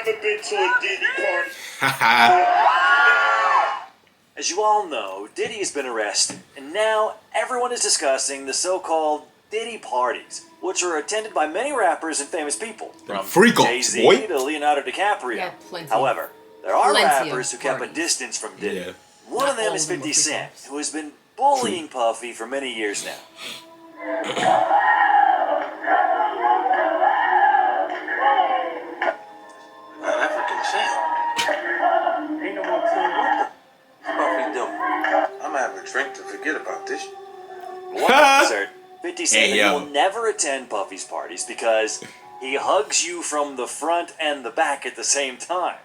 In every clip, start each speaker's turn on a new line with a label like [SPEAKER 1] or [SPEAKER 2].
[SPEAKER 1] never been to a Diddy party.
[SPEAKER 2] As you all know, Diddy has been arrested, and now everyone is discussing the so-called Diddy parties, which are attended by many rappers and famous people, from Jay-Z to Leonardo DiCaprio.
[SPEAKER 3] Yeah, plenty.
[SPEAKER 2] However, there are
[SPEAKER 3] Plenty
[SPEAKER 2] rappers who kept a
[SPEAKER 3] parties.
[SPEAKER 2] distance from Diddy.
[SPEAKER 4] Yeah.
[SPEAKER 2] One
[SPEAKER 3] Not
[SPEAKER 2] of them
[SPEAKER 3] all
[SPEAKER 2] is
[SPEAKER 3] of them
[SPEAKER 2] 50
[SPEAKER 3] are
[SPEAKER 2] Cent,
[SPEAKER 3] freakouts.
[SPEAKER 2] who has been bullying Puffy for many years now.
[SPEAKER 5] African champ. Ain't no more team. What the Puffy doing? I'm having a drink to forget about this.
[SPEAKER 2] One concert, 50 Cent
[SPEAKER 4] Hey, yo.
[SPEAKER 2] will never attend Puffy's parties because he hugs you from the front and the back at the same time.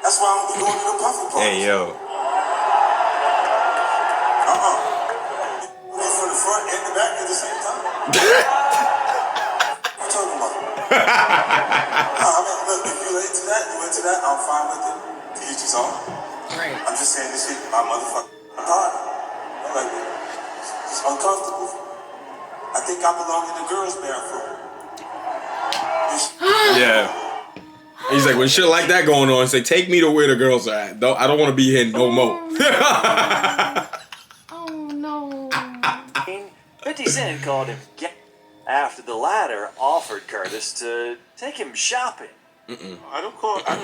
[SPEAKER 5] That's why I'm going to the Puffy party.
[SPEAKER 4] Hey, yo.
[SPEAKER 5] From the front and the back at the same time. What you talking about? I mean, look, if you into that, I'm fine with it. To each his own.
[SPEAKER 3] Right.
[SPEAKER 5] I'm just saying this shit, my motherfucking party. I'm like, it's uncomfortable. I think I belong in the girls' bathroom.
[SPEAKER 4] Yeah. He's like, when shit like that going on, say, take me to where the girls are at. I don't want to be here no more.
[SPEAKER 3] Oh no.
[SPEAKER 2] 50 Cent called him gay after the latter offered Curtis to take him shopping.
[SPEAKER 5] I don't call. I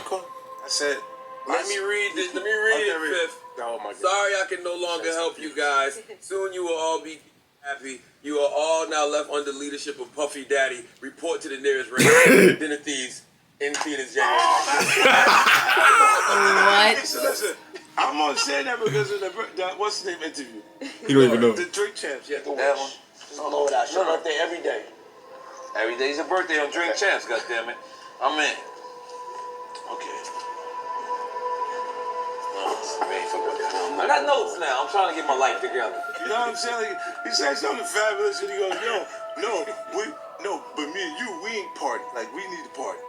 [SPEAKER 5] said,
[SPEAKER 6] Let me read it, Fifth.
[SPEAKER 5] Oh my God.
[SPEAKER 6] Sorry I can no longer help you guys. Soon you will all be happy. You are all now left under leadership of Puffy Daddy. Report to the nearest radio. Dinner thieves in theaters January.
[SPEAKER 3] What?
[SPEAKER 5] Listen, I'm gonna say that because of the what's the name interview?
[SPEAKER 4] He don't even know.
[SPEAKER 5] The Drink Champs. Yeah,
[SPEAKER 6] That one.
[SPEAKER 5] blow it out.
[SPEAKER 6] Your birthday every day. Every day's a birthday on Drink Champs, goddammit. I'm in.
[SPEAKER 5] Okay.
[SPEAKER 6] I got notes now. I'm trying to get my life together.
[SPEAKER 5] You know what I'm saying? Like, he said something fabulous and he goes, no, but me and you, we ain't party. Like, we need to party.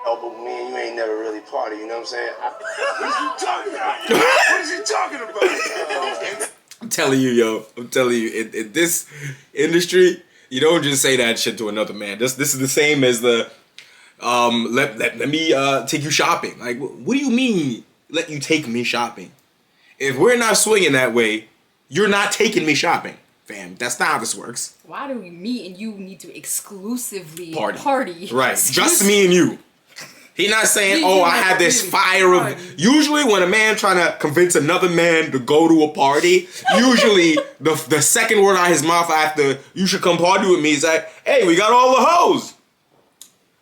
[SPEAKER 7] Oh, but me and you ain't never really party, you know what I'm saying?
[SPEAKER 5] What is he talking about? What is he talking about?
[SPEAKER 4] I'm telling you, yo. I'm telling you, in this industry, you don't just say that shit to another man. This is the same as the, let me take you shopping. Like, what do you mean, let you take me shopping? If we're not swinging that way, you're not taking me shopping, fam. That's not how this works.
[SPEAKER 3] Why do me and you need to exclusively party?
[SPEAKER 4] Right, just me and you. He not saying, oh, I have this fire of... Usually when a man trying to convince another man to go to a party, usually the second word out of his mouth after, you should come party with me, is like, hey, we got all the hoes.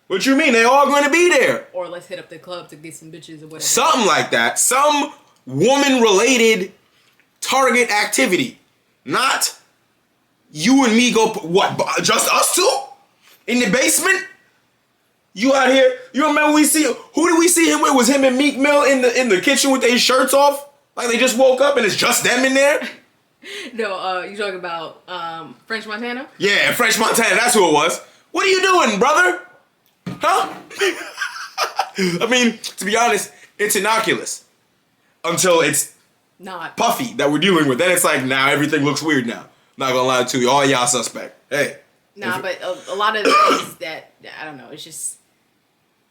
[SPEAKER 4] What you mean? They all going to be there.
[SPEAKER 3] Or let's hit up the club to get some bitches or whatever.
[SPEAKER 4] Something like that. Some woman-related target activity. Not you and me go... What? Just us two? In the basement? You out here? You remember who did we see him with? Was him and Meek Mill in the kitchen with their shirts off? Like they just woke up and it's just them in there?
[SPEAKER 3] No, you talking about French Montana?
[SPEAKER 4] Yeah, French Montana, that's who it was. What are you doing, brother? Huh? I mean, to be honest, it's innocuous. Until it's
[SPEAKER 3] Not.
[SPEAKER 4] Puffy that we're dealing with. Then it's like, now everything looks weird now. Not gonna lie to you, all y'all suspect. Hey.
[SPEAKER 3] Nah, but a lot of the things that, I don't know, it's just...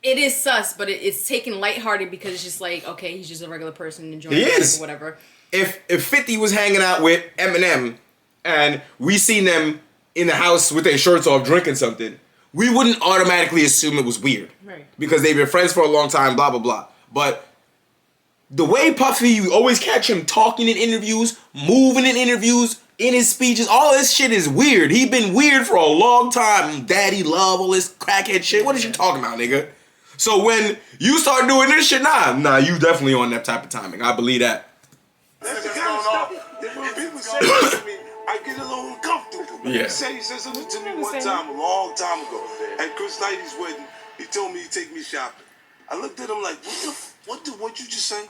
[SPEAKER 3] It is sus, but it's taken lighthearted because it's just like, okay, he's just a regular person enjoying life or whatever.
[SPEAKER 4] If 50 was hanging out with Eminem and we seen them in the house with their shirts off drinking something, we wouldn't automatically assume it was weird.
[SPEAKER 3] Right.
[SPEAKER 4] Because they've been friends for a long time, blah, blah, blah. But the way Puffy, you always catch him talking in interviews, moving in interviews, in his speeches, all this shit is weird. He been weird for a long time. Daddy love, all this crackhead shit. What is you talking about, nigga? So when you start doing this shit, nah, you definitely on that type of timing. I believe that.
[SPEAKER 5] That's the kind of stuff that when people say this to me, I get a little uncomfortable.
[SPEAKER 4] Yeah.
[SPEAKER 5] He said something to me one time, a long time ago, at Chris Knighty's wedding. He told me he'd take me shopping. I looked at him like, what you just say?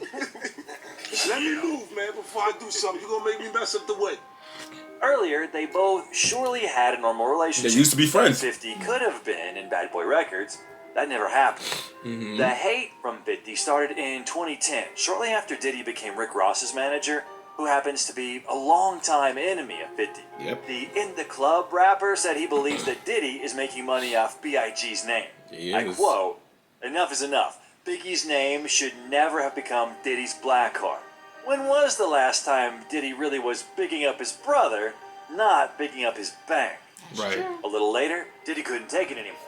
[SPEAKER 5] Let me move, man, before I do something. You're gonna make me mess up the wedding.
[SPEAKER 2] Earlier, they both surely had a normal relationship.
[SPEAKER 4] They used to be friends.
[SPEAKER 2] 50 could have been in Bad Boy Records. That never happened.
[SPEAKER 4] Mm-hmm.
[SPEAKER 2] The hate from 50 started in 2010, shortly after Diddy became Rick Ross's manager, who happens to be a longtime enemy of 50.
[SPEAKER 4] Yep.
[SPEAKER 2] The In the Club rapper said he believes that Diddy is making money off B.I.G.'s name.
[SPEAKER 4] He
[SPEAKER 2] I
[SPEAKER 4] is.
[SPEAKER 2] quote, Enough is enough. Biggie's name should never have become Diddy's black card. When was the last time Diddy really was bigging up his brother, not bigging up his bank?
[SPEAKER 4] Right.
[SPEAKER 2] A little later, Diddy couldn't take it anymore.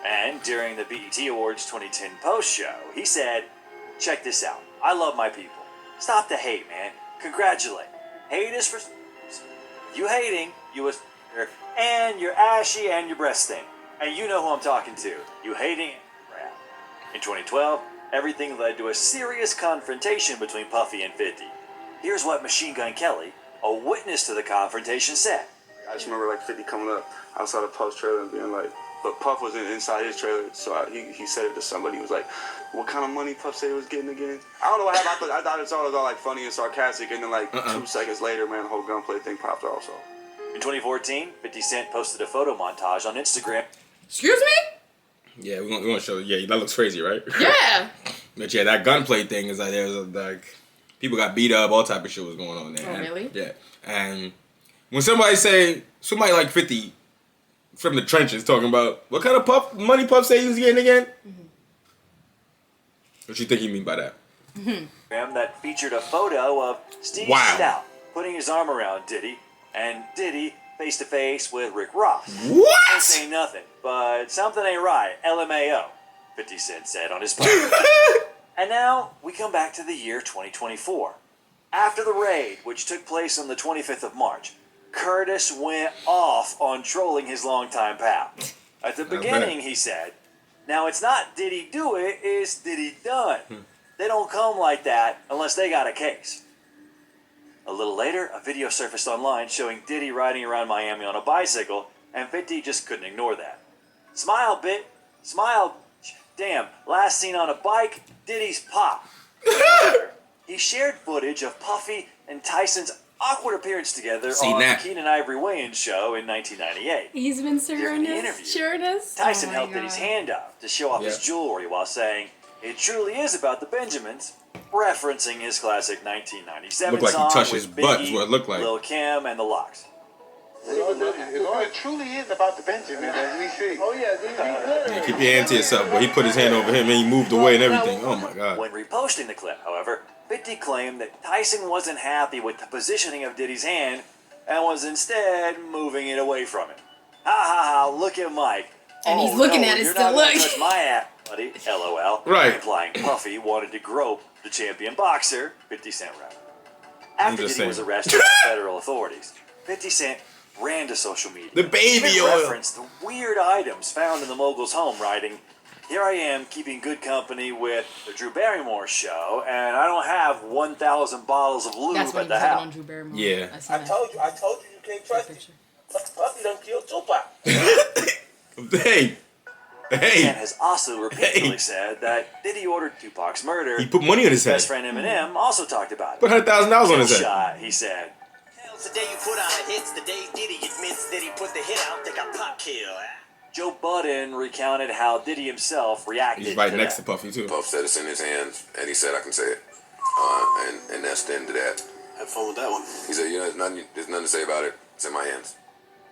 [SPEAKER 2] And during the BET Awards 2010 post show, he said, "Check this out. I love my people. Stop the hate, man. Congratulate. Hate is for you hating, you a and you're ashy and your breast stink. And you know who I'm talking to. You hating rap." In 2012, everything led to a serious confrontation between Puffy and 50. Here's what Machine Gun Kelly, a witness to the confrontation, said.
[SPEAKER 5] I just remember like 50 coming up outside of Puff's trailer and being like, but Puff was inside his trailer, so he said it to somebody. He was like, "What kind of money Puff said he was getting again?" I don't know what happened. I thought it was all like funny and sarcastic, and then like 2 seconds later, man, the whole gunplay thing popped also.
[SPEAKER 2] In 2014, 50 Cent posted a photo montage on Instagram.
[SPEAKER 3] Excuse me?
[SPEAKER 4] Yeah, we're gonna show. Yeah, that looks crazy, right?
[SPEAKER 3] Yeah.
[SPEAKER 4] But yeah, that gunplay thing is like there's like people got beat up, all type of shit was going on there.
[SPEAKER 3] Oh, really?
[SPEAKER 4] Yeah, and when somebody like 50 from the trenches talking about what kind of money Puff say he was getting again, what you think he mean by that?
[SPEAKER 2] That featured a photo of Steve
[SPEAKER 4] Wow.
[SPEAKER 2] Stout putting his arm around Diddy, and Diddy face to face with Rick Ross.
[SPEAKER 4] What?
[SPEAKER 2] Ain't saying nothing, but something ain't right. LMAO, 50 Cent said on his post. And now we come back to the year 2024. After the raid, which took place on the 25th of March, Curtis went off on trolling his longtime pal. At the beginning, he said, "Now it's not did he do it, it's did he done. They don't come like that unless they got a case." A little later, a video surfaced online showing Diddy riding around Miami on a bicycle, and 50 just couldn't ignore that. "Smile, bit. Smile. Damn, last seen on a bike, Diddy's pop." He shared footage of Puffy and Tyson's awkward appearance together
[SPEAKER 4] Seen
[SPEAKER 2] on
[SPEAKER 4] that.
[SPEAKER 2] the Keenan Ivory Wayans show in 1998.
[SPEAKER 3] He's been
[SPEAKER 2] During the interview,
[SPEAKER 3] sharing us.
[SPEAKER 2] Tyson
[SPEAKER 3] Oh my
[SPEAKER 2] held Diddy's
[SPEAKER 3] God.
[SPEAKER 2] hand up to show off his jewelry while saying, "It truly is about the Benjamins," referencing his classic 1997
[SPEAKER 4] Looked like he
[SPEAKER 2] song
[SPEAKER 4] touched
[SPEAKER 2] with
[SPEAKER 4] his butt, is
[SPEAKER 2] Biggie,
[SPEAKER 4] what it looked like.
[SPEAKER 2] Lil' Kim, and the Lox.
[SPEAKER 7] It truly is about the Benjamin, as we see. Oh, yeah,
[SPEAKER 4] Yeah, keep your hand to yourself. But he put his hand over him and he moved away and everything. Oh my god.
[SPEAKER 2] When reposting the clip, however, 50 claimed that Tyson wasn't happy with the positioning of Diddy's hand and was instead moving it away from him. "Ha ha ha, look at Mike."
[SPEAKER 3] And
[SPEAKER 2] "Oh,
[SPEAKER 3] he's looking
[SPEAKER 2] no,
[SPEAKER 3] at it
[SPEAKER 2] you're
[SPEAKER 3] still,
[SPEAKER 2] not gonna
[SPEAKER 3] look."
[SPEAKER 2] touch my ass, buddy, LOL.
[SPEAKER 4] Right.
[SPEAKER 2] Implying Puffy wanted to grope the champion boxer, 50 Cent rap. After
[SPEAKER 4] just
[SPEAKER 2] Diddy was
[SPEAKER 4] saying.
[SPEAKER 2] arrested by federal authorities, 50 Cent ran to social media.
[SPEAKER 4] The baby
[SPEAKER 2] He
[SPEAKER 4] oil.
[SPEAKER 2] referenced the weird items found in the mogul's home, writing, "Here I am keeping good company with the Drew Barrymore show, and I don't have 1,000 bottles of lube
[SPEAKER 3] That's when
[SPEAKER 2] at
[SPEAKER 3] he
[SPEAKER 2] the
[SPEAKER 3] was talking
[SPEAKER 2] house."
[SPEAKER 3] on Drew Barrymore.
[SPEAKER 4] Yeah.
[SPEAKER 3] I seen that.
[SPEAKER 6] I told you can't trust him.
[SPEAKER 3] picture.
[SPEAKER 6] Puffy done killed Tupac.
[SPEAKER 4] Hey.
[SPEAKER 2] And
[SPEAKER 4] Hey.
[SPEAKER 2] has also repeatedly
[SPEAKER 4] Hey.
[SPEAKER 2] said that Diddy ordered Tupac's murder.
[SPEAKER 4] He put money on his head.
[SPEAKER 2] Best friend Eminem also talked about it.
[SPEAKER 4] Put $100,000 on his head.
[SPEAKER 2] Shot, he said.
[SPEAKER 8] The day you put out the hits, the day Diddy admits that he put the hit out, they got pop kill.
[SPEAKER 2] Joe Budden recounted how Diddy himself reacted
[SPEAKER 4] He's right
[SPEAKER 2] to
[SPEAKER 4] next
[SPEAKER 2] that.
[SPEAKER 4] to Puffy too.
[SPEAKER 9] Puff said it's in his hands, and he said I can say it. And that's the end of that.
[SPEAKER 6] Have fun with that one.
[SPEAKER 9] He said, there's nothing to say about it. It's in my hands.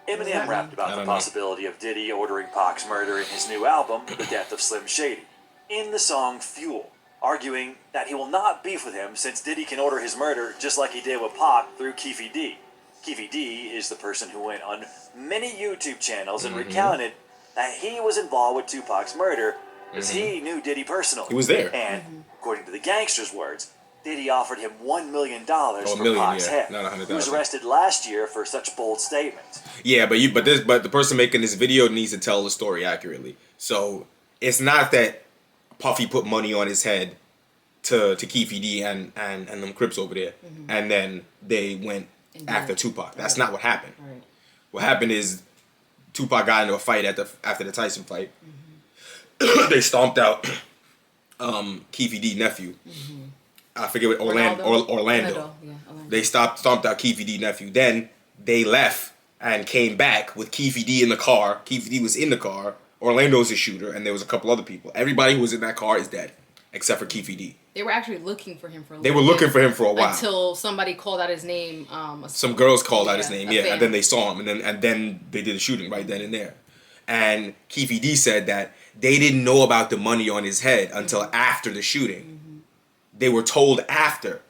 [SPEAKER 2] Eminem rapped
[SPEAKER 4] I
[SPEAKER 2] about the
[SPEAKER 4] don't know.
[SPEAKER 2] possibility of Diddy ordering Pac's murder in his new album, The Death of Slim Shady, in the song Fuel, arguing that he will not beef with him since Diddy can order his murder just like he did with Pac through Keefy D. Keefy D is the person who went on many YouTube channels and recounted that he was involved with Tupac's murder because he knew Diddy personally.
[SPEAKER 4] He was there.
[SPEAKER 2] And, according to the gangster's words, Diddy offered him $1 million for
[SPEAKER 4] million,
[SPEAKER 2] Pac's
[SPEAKER 4] yeah,
[SPEAKER 2] head.
[SPEAKER 4] not 100,000.
[SPEAKER 2] He was arrested last year for such bold statements.
[SPEAKER 4] Yeah, but the person making this video needs to tell the story accurately. So it's not that Puffy put money on his head to Keefy D and them Crips over there, and then they went after Tupac. That's not what happened.
[SPEAKER 3] Right.
[SPEAKER 4] What happened is Tupac got into a fight after the Tyson fight. They stomped out Keefy D nephew. I forget what Orlando.
[SPEAKER 3] Yeah, Orlando.
[SPEAKER 4] They stomped out Keefy D nephew. Then they left and came back with Keefy D in the car. Keefy D was in the car. Orlando's the shooter, and there was a couple other people. Everybody who was in that car is dead, except for Keefy D.
[SPEAKER 3] They were actually looking for him for a
[SPEAKER 4] They
[SPEAKER 3] little
[SPEAKER 4] were looking
[SPEAKER 3] bit
[SPEAKER 4] for him for a while.
[SPEAKER 3] until somebody called out his name.
[SPEAKER 4] Some girls called out his name,
[SPEAKER 3] a
[SPEAKER 4] yeah,
[SPEAKER 3] fan.
[SPEAKER 4] and then they saw him, and then they did the shooting right then and there. And Keefy D said that they didn't know about the money on his head until after the shooting. They were told after.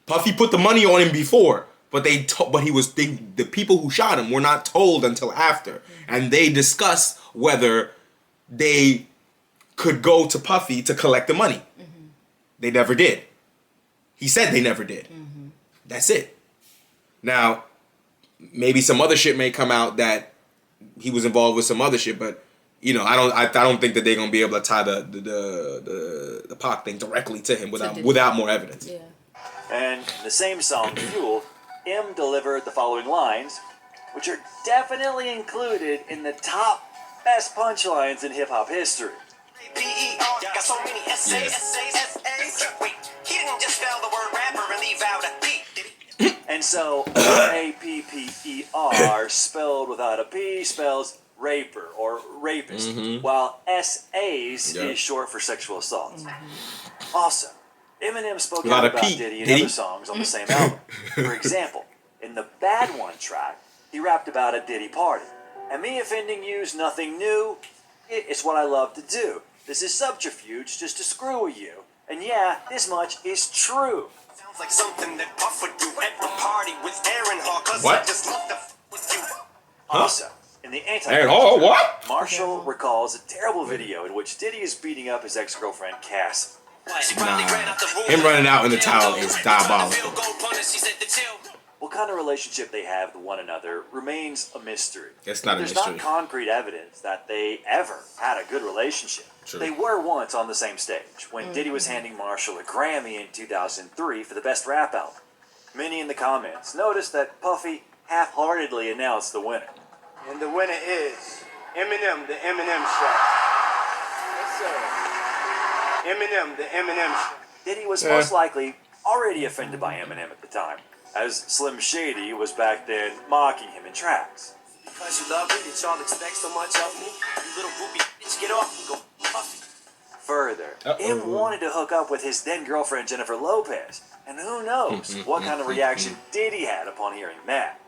[SPEAKER 4] Puffy put the money on him before, but the people who shot him were not told until after, and they discussed whether they could go to Puffy to collect the money. They never did. He said they never did. That's it. Now, maybe some other shit may come out that he was involved with some other shit, but you know, I don't think that they're gonna be able to tie the Pac thing directly to him without more evidence.
[SPEAKER 3] Yeah.
[SPEAKER 2] And in the same song, Fuel, M delivered the following lines, which are definitely included in the top best punchlines in hip hop history.
[SPEAKER 8] Got so many essays. Wait, he didn't just spell the word rapper and leave out a P, did he?
[SPEAKER 2] And so, R-A-P-P-E-R spelled without a P spells raper or rapist, while S-A's is short for sexual assault. Also, Eminem spoke out about Diddy in other songs on the same album. For example, in the Bad One track, he rapped about a Diddy party. And me offending you's nothing new. It's what I love to do. This is subterfuge just to screw with you. And yeah, this much is true.
[SPEAKER 8] Sounds like something that Puff would do at the party with Aaron Hall, cause
[SPEAKER 4] What?
[SPEAKER 8] I just love to with you.
[SPEAKER 2] Also, in the
[SPEAKER 4] Aaron Hall, what?
[SPEAKER 2] Marshall recalls a terrible video in which Diddy is beating up his ex-girlfriend, Cass.
[SPEAKER 4] Nah, him running out in the towel is diabolical.
[SPEAKER 2] What kind of relationship they have with one another remains a mystery.
[SPEAKER 4] It's not a
[SPEAKER 2] There's
[SPEAKER 4] mystery.
[SPEAKER 2] not concrete evidence that they ever had a good relationship.
[SPEAKER 4] True.
[SPEAKER 2] They were once on the same stage when Diddy was handing Marshall a Grammy in 2003 for the best rap album. Many in the comments noticed that Puffy half-heartedly announced the winner.
[SPEAKER 7] And the winner is Eminem, the Eminem Show. Yes, sir. Eminem, the Eminem Show.
[SPEAKER 2] Diddy was most likely already offended by Eminem at the time, as Slim Shady was back then mocking him in tracks.
[SPEAKER 8] Because you love me, that y'all expect so much of me. You little groupie bitch, get off and go Puffy.
[SPEAKER 2] Further, M wanted to hook up with his then-girlfriend Jennifer Lopez, and who knows what kind of reaction Diddy had upon hearing that.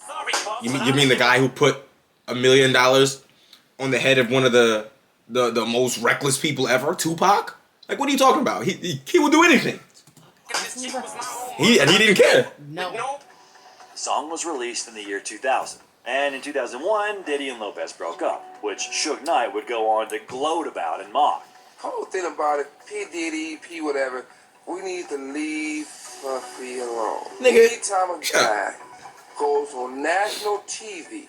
[SPEAKER 8] Sorry, Puff.
[SPEAKER 4] You mean the guy who put $1 million on the head of one of the most reckless people ever, Tupac? Like, what are you talking about? He would do anything. He didn't care.
[SPEAKER 3] No.
[SPEAKER 2] The song was released in the year 2000, and in 2001, Diddy and Lopez broke up, which Suge Knight would go on to gloat about and mock.
[SPEAKER 9] Whole thing about it, P. Diddy, P. whatever, we need to leave Puffy alone.
[SPEAKER 4] Nigga,
[SPEAKER 9] Anytime a guy goes on national TV,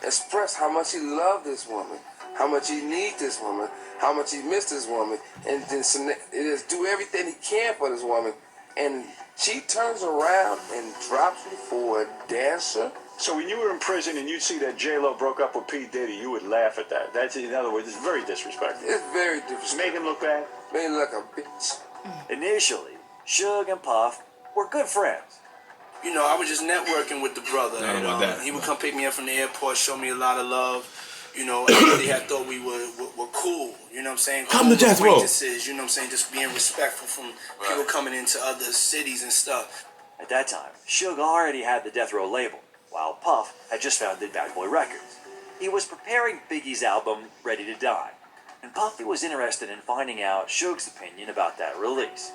[SPEAKER 9] express how much he loved this woman, how much he needs this woman, how much he missed this woman, and then just do everything he can for this woman, and she turns around and drops you for a dancer.
[SPEAKER 10] So when you were in prison and you'd see that J-Lo broke up with P. Diddy, you would laugh at that. That's, in other words, it's very disrespectful.
[SPEAKER 9] It's very disrespectful.
[SPEAKER 10] Make him look bad?
[SPEAKER 9] Made him look a bitch.
[SPEAKER 2] Initially, Suge and Puff were good friends.
[SPEAKER 11] You know, I was just networking with the brother.
[SPEAKER 4] I don't know about that.
[SPEAKER 11] He would come pick me up from the airport, show me a lot of love. You know, everybody had thought we were cool. You know what I'm saying?
[SPEAKER 4] Come to Death Row.
[SPEAKER 11] You know what I'm saying? Just being respectful from people coming into other cities and stuff.
[SPEAKER 2] At that time, Suge already had the Death Row label, while Puff had just founded Bad Boy Records. He was preparing Biggie's album, Ready to Die, and Puffy was interested in finding out Suge's opinion about that release.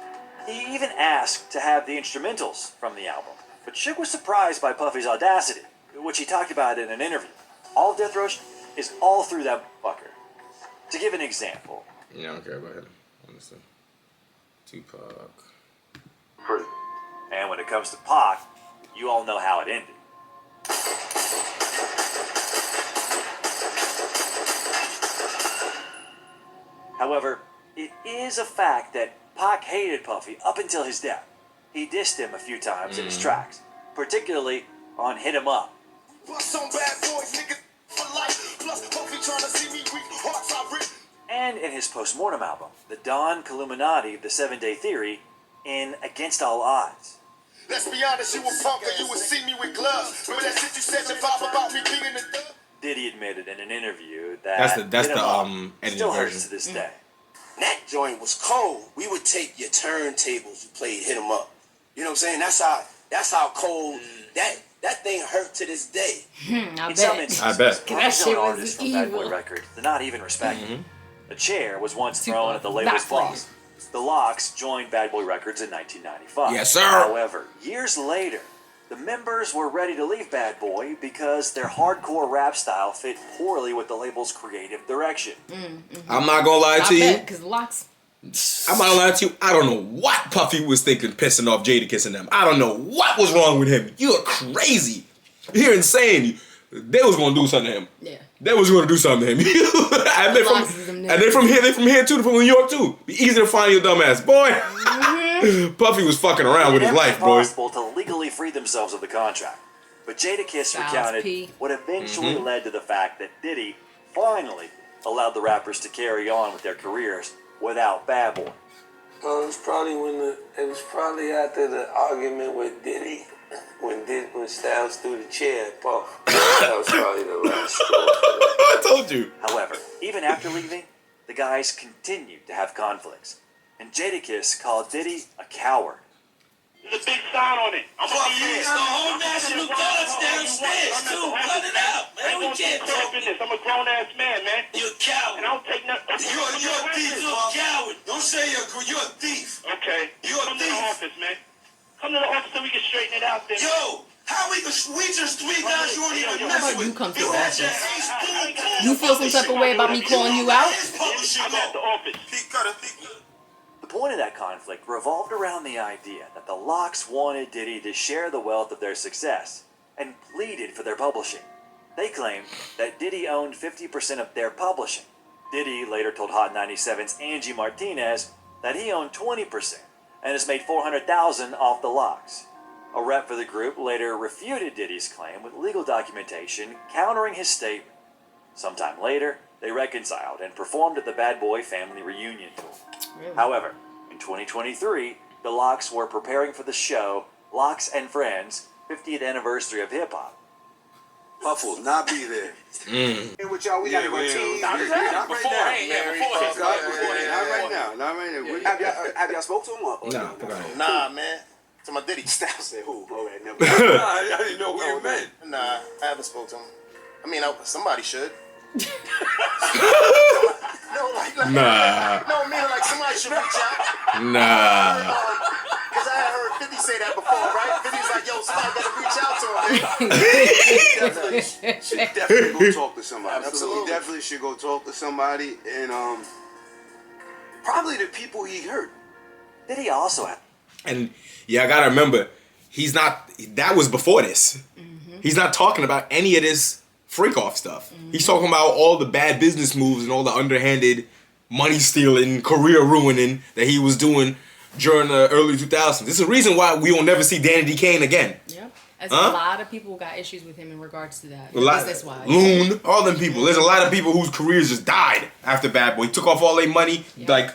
[SPEAKER 2] He even asked to have the instrumentals from the album, but Suge was surprised by Puffy's audacity, which he talked about in an interview. All of Death Row is all through that fucker. To give an example.
[SPEAKER 4] Yeah, I don't care about him. Honestly. Tupac.
[SPEAKER 2] And when it comes to Pac, you all know how it ended. However, it is a fact that Pac hated Puffy up until his death. He dissed him a few times in his tracks, particularly on Hit 'Em Up. And in his post-mortem album, the Don Illuminati, The 7-Day Theory, in Against All Odds.
[SPEAKER 5] Let's be honest, you were punk and you would see me with gloves. Remember that shit you said your vibe about me being the thug?
[SPEAKER 2] Diddy admitted in an interview that
[SPEAKER 4] That's
[SPEAKER 2] Hit 'Em
[SPEAKER 4] the
[SPEAKER 2] Up
[SPEAKER 4] edited
[SPEAKER 2] still
[SPEAKER 4] version.
[SPEAKER 2] hurts to this day.
[SPEAKER 11] That joint was cold. We would take your turntables, you played Hit 'Em Up. You know what I'm saying? That's how cold that thing hurt to this day.
[SPEAKER 3] I
[SPEAKER 2] In some
[SPEAKER 3] bet.
[SPEAKER 2] instances,
[SPEAKER 4] I bet.
[SPEAKER 3] That shit was
[SPEAKER 2] artists from Bad Boy
[SPEAKER 3] evil.
[SPEAKER 2] Records, they're not even respected. A chair was once thrown at the label's boss. The Locks joined Bad Boy Records in 1995.
[SPEAKER 4] Yes, sir.
[SPEAKER 2] However, years later, the members were ready to leave Bad Boy because their hardcore rap style fit poorly with the label's creative direction.
[SPEAKER 4] I'm not gonna lie to you.
[SPEAKER 3] Because the Locks.
[SPEAKER 4] I'm not gonna lie to you. I don't know what Puffy was thinking pissing off Jadakiss and them. I don't know what was wrong with him. You're crazy. You're insane. They was gonna do something to him.
[SPEAKER 3] Yeah.
[SPEAKER 4] They was gonna do something to him. and they from here. They from here too. They from New York too. Be easy to find your dumb ass, boy. Puffy was fucking around with his life, boy.
[SPEAKER 2] It was possible to legally free themselves of the contract, but Jadakiss recounted what eventually led to the fact that Diddy finally allowed the rappers to carry on with their careers without Bad Boy.
[SPEAKER 9] It was probably after the argument with Diddy when Styles threw the chair at Puff. That was probably the last straw.
[SPEAKER 4] I told you.
[SPEAKER 2] However, even after leaving, the guys continued to have conflicts, and Jadakiss called Diddy a coward.
[SPEAKER 1] There's a big sign on it. I'm
[SPEAKER 11] gonna use the whole national guards downstairs too. Cut it out, man. We can't talk
[SPEAKER 1] this. I'm a grown ass man, man.
[SPEAKER 11] You're a coward.
[SPEAKER 1] And I don't take nothing.
[SPEAKER 11] You're a thief. You're a coward. Don't say you're a thief.
[SPEAKER 1] Okay.
[SPEAKER 11] You're a thief.
[SPEAKER 1] Come to the office, man. Come to the office so we can straighten it out there.
[SPEAKER 11] Yo, how we just three guys you don't even mess with.
[SPEAKER 3] You come to the
[SPEAKER 11] had
[SPEAKER 3] office.
[SPEAKER 11] your ace, boom,
[SPEAKER 3] You feel some type of way about me calling you out?
[SPEAKER 1] I'm at the office.
[SPEAKER 2] The point of that conflict revolved around the idea that the Locks wanted Diddy to share the wealth of their success and pleaded for their publishing. They claimed that Diddy owned 50% of their publishing. Diddy later told Hot 97's Angie Martinez that he owned 20% and has made $400,000 off the Locks. A rep for the group later refuted Diddy's claim with legal documentation countering his statement. Sometime later, they reconciled and performed at the Bad Boy family reunion tour.
[SPEAKER 3] Really?
[SPEAKER 2] However, in 2023, the Locks were preparing for the show Locks and Friends 50th Anniversary of Hip Hop.
[SPEAKER 5] Puff will not be there.
[SPEAKER 7] Hey, with y'all, we got a routine.
[SPEAKER 5] Not right now.
[SPEAKER 7] Have y'all spoke to him?
[SPEAKER 4] No.
[SPEAKER 12] Nah, man. To my Diddy.
[SPEAKER 7] Styles said who? All right, never.
[SPEAKER 5] I didn't know what you meant.
[SPEAKER 12] Nah, I haven't spoke to him. I mean, somebody should.
[SPEAKER 4] Nah.
[SPEAKER 12] No, meaning like somebody should reach out.
[SPEAKER 4] Nah.
[SPEAKER 12] Because I had heard 50 say that before, right? 50's like, yo, somebody gotta reach out to him, man.
[SPEAKER 5] Should definitely go talk to somebody.
[SPEAKER 12] Absolutely.
[SPEAKER 5] He definitely should go talk to somebody, and probably the people he hurt.
[SPEAKER 2] Diddy also had.
[SPEAKER 4] And yeah, I gotta remember, that was before this. He's not talking about any of this freak off stuff. He's talking about all the bad business moves and all the underhanded money stealing, career ruining that he was doing during the early 2000s. This is the reason why we will never see Danny D. Kane again.
[SPEAKER 3] Yep. As a lot of people got issues with him in regards to that. Business-wise.
[SPEAKER 4] Loon, all them people. There's a lot of people whose careers just died after Bad Boy. Took off all their money, like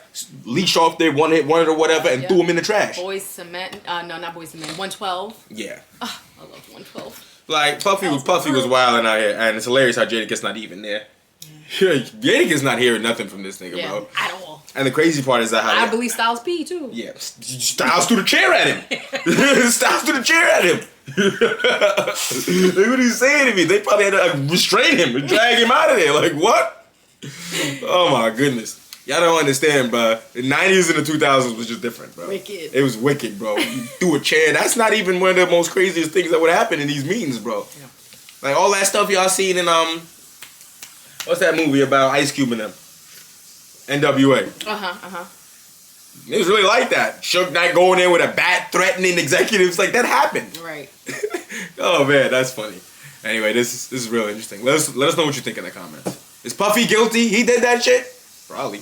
[SPEAKER 4] leashed off their one hit wonder or whatever, and threw them in the trash.
[SPEAKER 3] Boys Cement. No, not Boys Cement. 112.
[SPEAKER 4] Yeah.
[SPEAKER 3] Oh, I love 112.
[SPEAKER 4] Like Puffy was wilding out here, and it's hilarious how Jadakiss not even there. Jadakiss not hearing nothing from this nigga, bro.
[SPEAKER 3] At all.
[SPEAKER 4] And the crazy part is that how
[SPEAKER 3] I believe Styles P too.
[SPEAKER 4] Yeah, Styles threw the chair at him. Styles threw the chair at him. Look what he's saying to me. They probably had to restrain him and drag him out of there. Like what? Oh my goodness. Y'all don't understand, bro. The 90s and the 2000s was just different, bro.
[SPEAKER 3] Wicked.
[SPEAKER 4] It was wicked, bro. You threw a chair. That's not even one of the most craziest things that would happen in these meetings, bro. Yeah. Like all that stuff y'all seen in what's that movie about Ice Cube and them? NWA. It was really like that. Suge Knight going in with a bat threatening executives. Like that happened.
[SPEAKER 3] Right.
[SPEAKER 4] Oh man, that's funny. Anyway, this is real interesting. Let us know what you think in the comments. Is Puffy guilty? He did that shit? Probably.